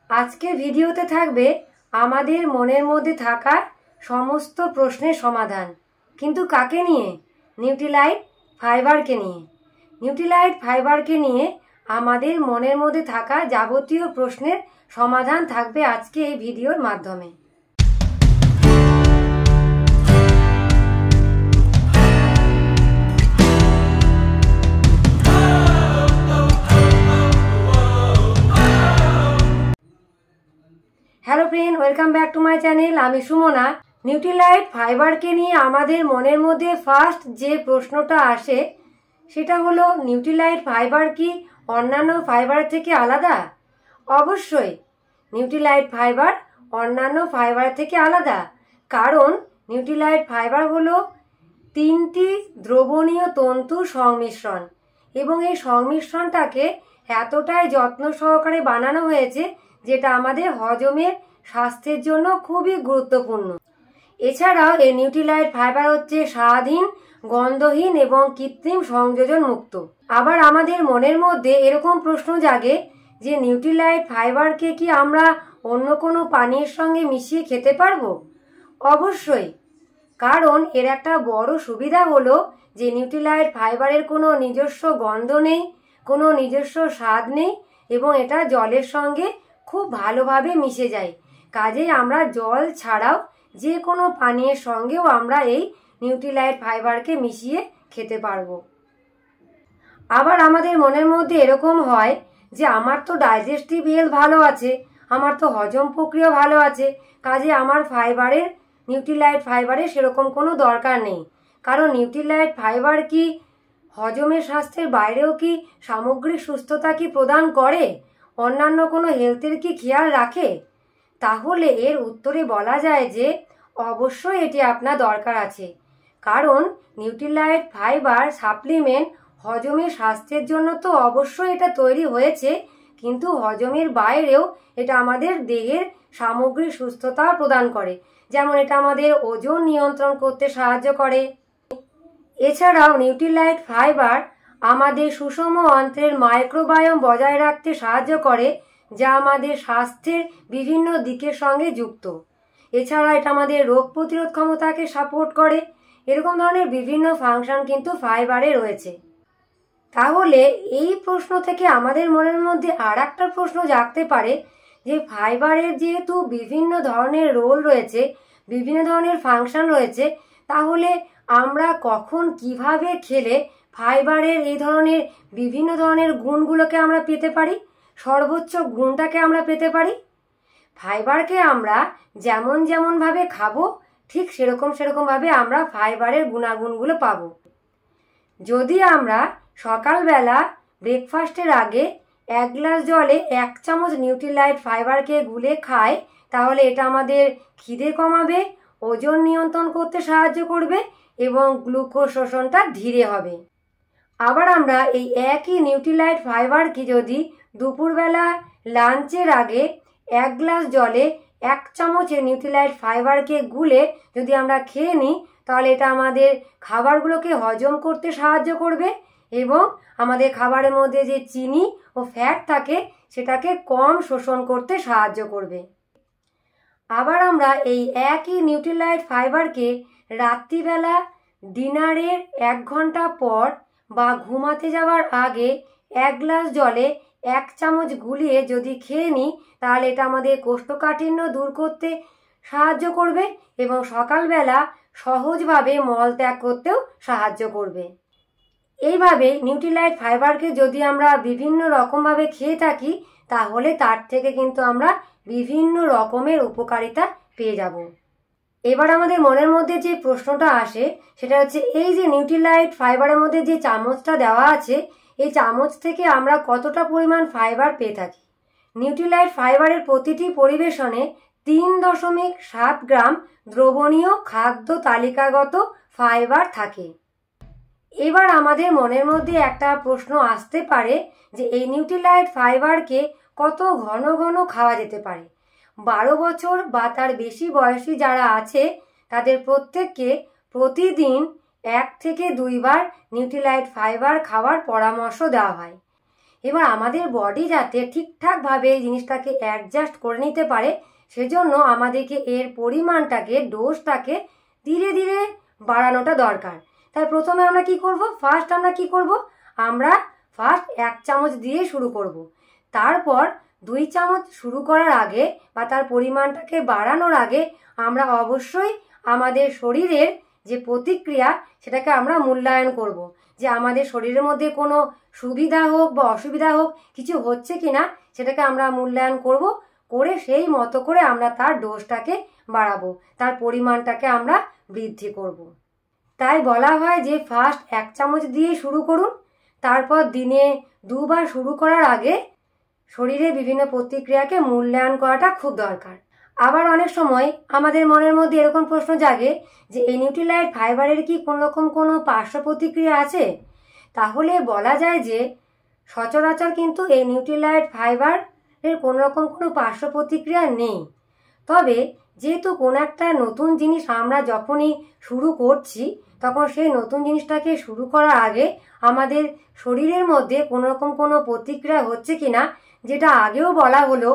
আজকের ভিডিওতে থাকবে আমাদের মনের মধ্যে থাকা সমস্ত প্রশ্নের সমাধান। কিন্তু কাকে নিয়ে? নিউট্রিলাইট ফাইবারকে নিয়ে। নিউট্রিলাইট ফাইবারকে নিয়ে আমাদের মনের মধ্যে থাকা যাবতীয় প্রশ্নের সমাধান থাকবে আজকে এই ভিডিওর মাধ্যমে। Hello friend, welcome back to my channel. আমি সুমনা। নিউট্রিলাইট ফাইবারকে নিয়ে আমাদের মনের মধ্যে ফার্স্ট যে প্রশ্নটা আসে সেটা হলো, নিউট্রিলাইট ফাইবার কি অন্যান্য ফাইবার থেকে আলাদা? অবশ্যই নিউট্রিলাইট ফাইবার অন্যান্য ফাইবার থেকে আলাদা, কারণ নিউট্রিলাইট ফাইবার হলো 3টি দ্রবণীয় তন্তুর সংমিশ্রণ এবং এই সংমিশ্রণটাকে এতটাই যত্ন সহকারে বানানো হয়েছে যেটা আমাদের হজমের স্বাস্থ্যের জন্য খুবই গুরুত্বপূর্ণ। এছাড়াও এই নিউট্রিলাইট ফাইবার হচ্ছে স্বাদহীন, গন্ধহীন এবং কৃত্রিম সংযোজন মুক্ত। আবার আমাদের মনের মধ্যে এরকম প্রশ্ন জাগে যে নিউট্রিলাইট ফাইবারকে কি আমরা অন্য কোনো পানীয়ের সঙ্গে মিশিয়ে খেতে পারবো? অবশ্যই, কারণ এর একটা বড় সুবিধা হলো যে নিউট্রিলাইট ফাইবারের কোনো নিজস্ব গন্ধ নেই, কোনো নিজস্ব স্বাদ নেই এবং এটা জলের সঙ্গে খুব ভালোভাবে মিশে যায়। কাজেই আমরা জল ছাড়াও যে কোনো পানীয়ের সঙ্গেও আমরা এই নিউট্রিলাইট ফাইবারকে মিশিয়ে খেতে পারবো। আবার আমাদের মনের মধ্যে এরকম হয় যে আমার তো ডাইজেস্টিভ হেলথ ভালো আছে, আমার তো হজম প্রক্রিয়া ভালো আছে, কাজে আমার নিউট্রিলাইট ফাইবারের সেরকম কোনো দরকার নেই। কারণ নিউট্রিলাইট ফাইবার কি হজমের স্বাস্থ্যের বাইরেও কি সামগ্রিক সুস্থতা কি প্রদান করে? অন্যান্য কোনো হেলথের কি খেয়াল রাখে? তাহলে এর উত্তরে বলা যায় যে অবশ্যই এটি আপনার দরকার আছে। কারণ নিউট্রিলাইট ফাইবার সাপ্লিমেন্ট হজমের স্বাস্থ্যের জন্য তো অবশ্যই এটা তৈরি হয়েছে, কিন্তু হজমের বাইরেও এটা আমাদের দেহের সামগ্রিক সুস্থতা প্রদান করে। যেমন এটা আমাদের ওজন নিয়ন্ত্রণ করতে সাহায্য করে। এছাড়াও নিউট্রিলাইট ফাইবার আমাদের সুষম অন্ত্রের মাইক্রোবায়োম বজায় রাখতে সাহায্য করে, যা আমাদের স্বাস্থ্যের বিভিন্ন দিকের সঙ্গে যুক্ত। এছাড়া এটা আমাদের রোগ প্রতিরোধ ক্ষমতাকে সাপোর্ট করে। এরকম ধরনের বিভিন্ন ফাংশন কিন্তু ফাইবারে রয়েছে। তাহলে এই প্রশ্ন থেকে আমাদের মনের মধ্যে আর একটা প্রশ্ন জাগতে পারে যে ফাইবারের যেহেতু বিভিন্ন ধরনের রোল রয়েছে, বিভিন্ন ধরনের ফাংশন রয়েছে, তাহলে আমরা কখন কিভাবে খেলে ফাইবারের এই ধরনের বিভিন্ন ধরনের গুণগুলোকে আমরা পেতে পারি, সর্বোচ্চ গুণটাকে আমরা পেতে পারি? ফাইবারকে আমরা যেমন ভাবে খাবো ঠিক সেরকম ভাবে আমরা ফাইবারের গুণাগুণগুলো পাবো। যদি আমরা সকালবেলা ব্রেকফাস্টের আগে 1 গ্লাস জলে 1 চামচ নিউট্রিলাইট ফাইবারকে গুলে খাই, তাহলে এটা আমাদের খিদে কমাবে, ওজন নিয়ন্ত্রণ করতে সাহায্য করবে এবং গ্লুকোজ শোষণটা ধীরে হবে। আবার আমরা এই একই নিউট্রিলাইট ফাইবারকে যদি দুপুরবেলা লাঞ্চের আগে 1 গ্লাস জলে 1 চামচ নিউট্রিলাইট ফাইবারকে গুলে যদি আমরা খেয়ে নিই, তাহলে এটা আমাদের খাবারগুলোকে হজম করতে সাহায্য করবে এবং আমাদের খাবারের মধ্যে যে চিনি ও ফ্যাট থাকে সেটাকে কম শোষণ করতে সাহায্য করবে। আবার আমরা এই একই নিউট্রিলাইট ফাইবারকে রাত্রিবেলা ডিনারের 1 ঘন্টা পর বা ঘুমাতে যাওয়ার আগে 1 গ্লাস জলে 1 চামচ গুলিয়ে যদি খেয়ে নিই, তাহলে এটা আমাদের কোষ্ঠকাঠিন্য দূর করতে সাহায্য করবে এবং সকালবেলা সহজভাবে মল ত্যাগ করতেও সাহায্য করবে। এইভাবে নিউট্রিলাইট ফাইবারকে যদি আমরা বিভিন্ন রকমভাবে খেয়ে থাকি, তাহলে তার থেকে কিন্তু আমরা বিভিন্ন রকমের উপকারিতা পেয়ে যাব। এবার আমাদের মনের মধ্যে যে প্রশ্নটা আসে সেটা হচ্ছে, এই যে নিউট্রিলাইট ফাইবারের মধ্যে যে চামচটা দেওয়া আছে, এই চামচ থেকে আমরা কতটা পরিমাণ ফাইবার পেয়ে থাকি? নিউট্রিলাইট ফাইবারের প্রতিটি পরিবেশনে 3.7 গ্রাম দ্রবণীয় খাদ্য তালিকাগত ফাইবার থাকে। এবার আমাদের মনের মধ্যে একটা প্রশ্ন আসতে পারে যে এই নিউট্রিলাইট ফাইবারকে কত ঘন ঘন খাওয়া যেতে পারে? 12 বছর বা তার বেশি বয়সী যারা আছে তাদের প্রত্যেককে প্রতিদিন 1 থেকে 2 বার নিউট্রিলাইট ফাইবার খাওয়ার পরামর্শ দেওয়া হয়। এবার আমাদের বডি যাতে ঠিকঠাকভাবে এই জিনিসটাকে অ্যাডজাস্ট করে নিতে পারে, সেজন্য আমাদেরকে এর পরিমাণটাকে, ডোজটাকে ধীরে ধীরে বাড়ানোটা দরকার। তাই প্রথমে আমরা কি করব, আমরা ফার্স্ট 1 চামচ দিয়ে শুরু করব। তারপর 2 চামচ শুরু করার আগে বা তার পরিমাণটাকে বাড়ানোর আগে আমরা অবশ্যই আমাদের শরীরের যে প্রতিক্রিয়া সেটাকে আমরা মূল্যায়ন করব, যে আমাদের শরীরের মধ্যে কোনো সুবিধা হোক বা অসুবিধা হোক কিছু হচ্ছে কিনা সেটাকে আমরা মূল্যায়ন করব, করে সেই মতো করে আমরা তার ডোজটাকে বাড়াবো, তার পরিমাণটাকে আমরা বৃদ্ধি করব। তাই বলা হয় যে ফার্স্ট 1 চামচ দিয়ে শুরু করুন, তারপর দিনে 2 বার শুরু করার আগে শরীরে বিভিন্ন প্রতিক্রিয়াকে মূল্যায়ন করাটা খুব দরকার। আবার অনেক সময় আমাদের মনের মধ্যে এরকম প্রশ্ন জাগে যে এই নিউট্রিলাইট ফাইবারের কি কোনো রকম কোনো পার্শ্ব প্রতিক্রিয়া আছে? তাহলে বলা যায় যে সচরাচর কিন্তু এই নিউট্রিলাইট ফাইবারের কোনো রকম কোনো পার্শ্ব প্রতিক্রিয়া নেই। তবে যেহেতু কোনো একটা নতুন জিনিস আমরা যখনই শুরু করছি, তখন সেই নতুন জিনিসটাকে শুরু করার আগে আমাদের শরীরের মধ্যে কোনো রকম কোনো প্রতিক্রিয়া হচ্ছে কিনা, যেটা আগেও বলা হলো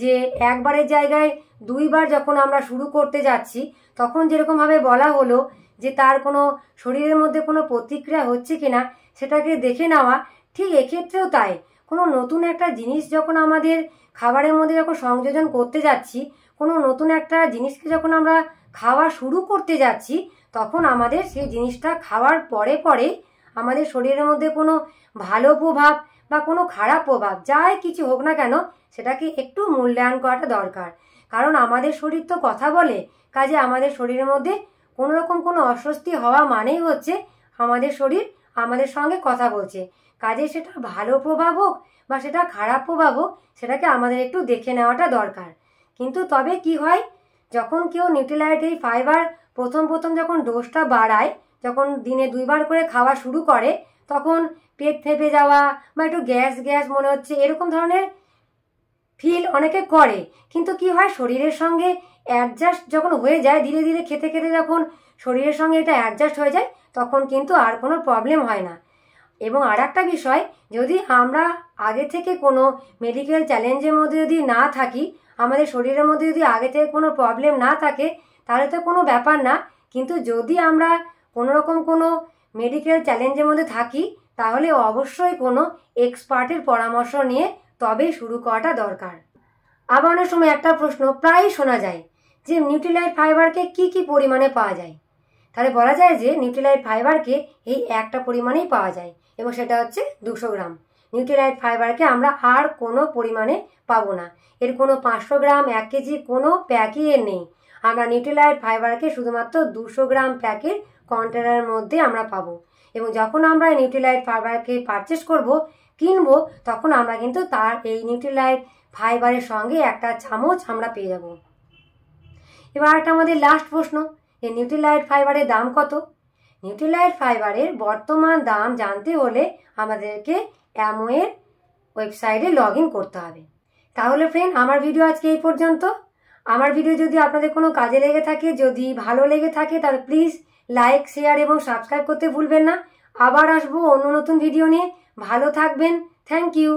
যে একবারের জায়গায় 2 বার যখন আমরা শুরু করতে যাচ্ছি, তখন যেরকমভাবে বলা হলো যে তার কোনো শরীরের মধ্যে কোনো প্রতিক্রিয়া হচ্ছে কিনা সেটাকে দেখে নেওয়া, ঠিক এক্ষেত্রেও তাই। কোনো নতুন একটা জিনিস যখন আমাদের খাবারের মধ্যে যখন সংযোজন করতে যাচ্ছি, কোনো নতুন একটা জিনিসকে যখন আমরা খাওয়া শুরু করতে যাচ্ছি, তখন আমাদের সেই জিনিসটা খাওয়ার পরে পরে আমাদের শরীরের মধ্যে কোনো ভালো প্রভাব বা কোনো খারাপ প্রভাব যাই কিছু হোক না কেন, সেটাকে একটু মূল্যায়ন করাটা দরকার। কারণ আমাদের শরীর তো কথা বলে, কাজে আমাদের শরীরের মধ্যে কোনো রকম কোনো অস্বস্তি হওয়া মানেই হচ্ছে আমাদের শরীর আমাদের সঙ্গে কথা বলছে। কাজে সেটা ভালো প্রভাব হোক বা সেটা খারাপ প্রভাব হোক, সেটাকে আমাদের একটু দেখে নেওয়াটা দরকার। কিন্তু তবে কি হয়, যখন কেউ নিউট্রিলাইট এই ফাইবার প্রথম যখন ডোজটা বাড়ায়, যখন দিনে 2 বার করে খাওয়া শুরু করে, তখন পেট ফেঁপে যাওয়া বা একটু গ্যাস মনে হচ্ছে এরকম ধরনের ফিল অনেকে করে। কিন্তু কি হয়, শরীরের সঙ্গে অ্যাডজাস্ট যখন হয়ে যায়, ধীরে ধীরে খেতে খেতে যখন শরীরের সঙ্গে এটা অ্যাডজাস্ট হয়ে যায়, তখন কিন্তু আর কোনো প্রবলেম হয় না। এবং আর একটা বিষয়, যদি আমরা আগে থেকে কোনো মেডিকেল চ্যালেঞ্জের মধ্যে যদি না থাকি, আমাদের শরীরের মধ্যে যদি আগে থেকে কোনো প্রবলেম না থাকে, তাহলে তো কোনো ব্যাপার না। কিন্তু যদি আমরা কোনো রকম কোনো মেডিকেল চ্যালেঞ্জের মধ্যে থাকি, তাহলে অবশ্যই কোনো এক্সপার্টের পরামর্শ নিয়ে তবেই শুরু করাটা দরকার। আবার অনেক সময় একটা প্রশ্ন প্রায়ই শোনা যায় যে নিউট্রিলাইট ফাইবারকে কি পরিমাণে পাওয়া যায়? তাহলে বলা যায় যে নিউট্রিলাইট ফাইবারকে এই একটা পরিমাণেই পাওয়া যায়, এবং সেটা হচ্ছে 200 গ্রাম। নিউট্রিলাইট ফাইবারকে আমরা আর কোনো পরিমাণে পাবো না। এর কোনো 500 গ্রাম 1 কেজি কোনো প্যাকই এর নেই। আমরা নিউট্রিলাইট ফাইবারকে শুধুমাত্র 200 গ্রাম প্যাকের কন্টেনারের মধ্যে আমরা পাবো। এবং যখন আমরা নিউট্রিলাইট ফাইবারকে পারচেস কিনবো, তখন আমরা কিন্তু তার এই নিউট্রিলাইট ফাইবারের সঙ্গে 1 চামচ আমরা পেয়ে যাব। এবার একটা আমাদের লাস্ট প্রশ্ন, এই নিউট্রিলাইট ফাইবারের দাম কত? নিউট্রিলাইট ফাইবারের বর্তমান দাম জানতে হলে আমাদেরকে অ্যামোয়ের ওয়েবসাইটে লগ ইন করতে হবে। তাহলে ফ্রেন্ড, আমার ভিডিও আজকে এই পর্যন্ত। আমার ভিডিও যদি আপনাদের কোনো কাজে লেগে থাকে, যদি ভালো লেগে থাকে, তাহলে প্লিজ লাইক, শেয়ার এবং সাবস্ক্রাইব করতে ভুলবেন না। আবার আসবো অন্য নতুন ভিডিও নিয়ে। ভালো থাকবেন। Thank you.